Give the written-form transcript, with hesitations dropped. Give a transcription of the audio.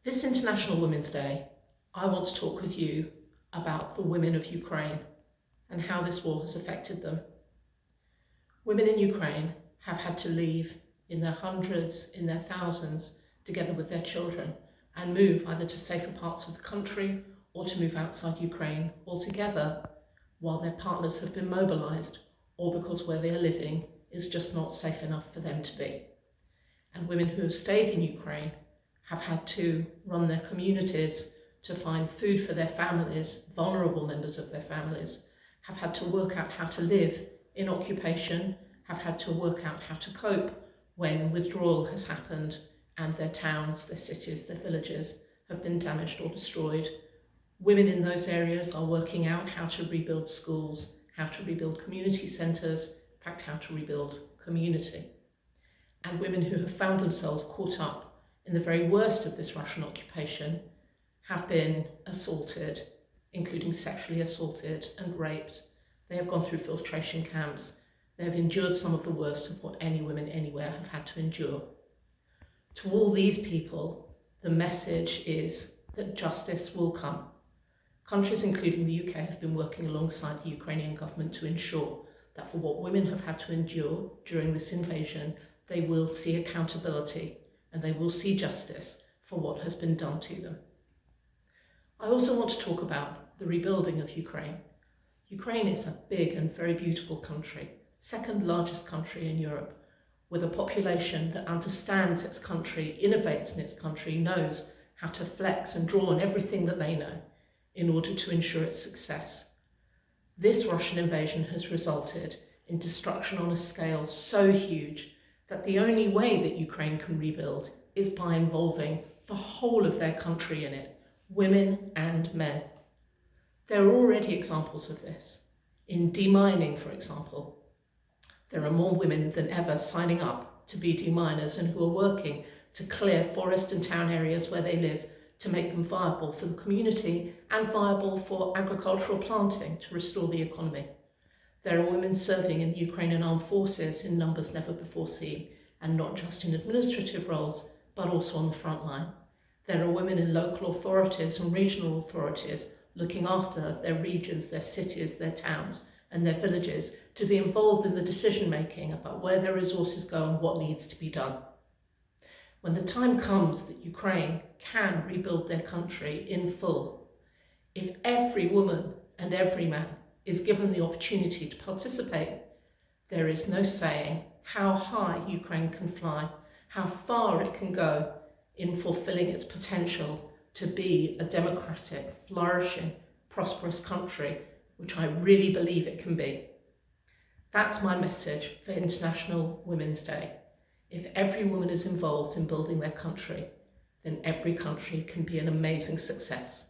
This International Women's Day, I want to talk with you about the women of Ukraine and how this war has affected them. Women in Ukraine have had to leave in their hundreds, in their thousands, together with their children, and move either to safer parts of the country or to move outside Ukraine altogether, while their partners have been mobilised, or because where they are living is just not safe enough for them to be. And women who have stayed in Ukraine have had to run their communities to find food for their families, vulnerable members of their families, have had to work out how to live in occupation, have had to work out how to cope when withdrawal has happened and their towns, their cities, their villages have been damaged or destroyed. Women in those areas are working out how to rebuild schools, how to rebuild community centres, in fact how to rebuild community. And women who have found themselves caught up in the very worst of this Russian occupation have been assaulted, including sexually assaulted and raped. They have gone through filtration camps. They have endured some of the worst of what any women anywhere have had to endure. To all these people, the message is that justice will come. Countries, including the UK, have been working alongside the Ukrainian government to ensure that for what women have had to endure during this invasion, they will see accountability and they will see justice for what has been done to them. I also want to talk about the rebuilding of Ukraine. Ukraine is a big and very beautiful country, second largest country in Europe, with a population that understands its country, innovates in its country, knows how to flex and draw on everything that they know in order to ensure its success. This Russian invasion has resulted in destruction on a scale so huge that the only way that Ukraine can rebuild is by involving the whole of their country in it, women and men. There are already examples of this. In demining, for example, there are more women than ever signing up to be deminers and who are working to clear forest and town areas where they live to make them viable for the community and viable for agricultural planting to restore the economy. There are women serving in the Ukrainian armed forces in numbers never before seen, and not just in administrative roles, but also on the front line. There are women in local authorities and regional authorities looking after their regions, their cities, their towns, and their villages to be involved in the decision making about where their resources go and what needs to be done. When the time comes that Ukraine can rebuild their country in full, if every woman and every man is given the opportunity to participate, there is no saying how high Ukraine can fly, how far it can go in fulfilling its potential to be a democratic, flourishing, prosperous country, which I really believe it can be. That's my message for International Women's Day. If every woman is involved in building their country, then every country can be an amazing success.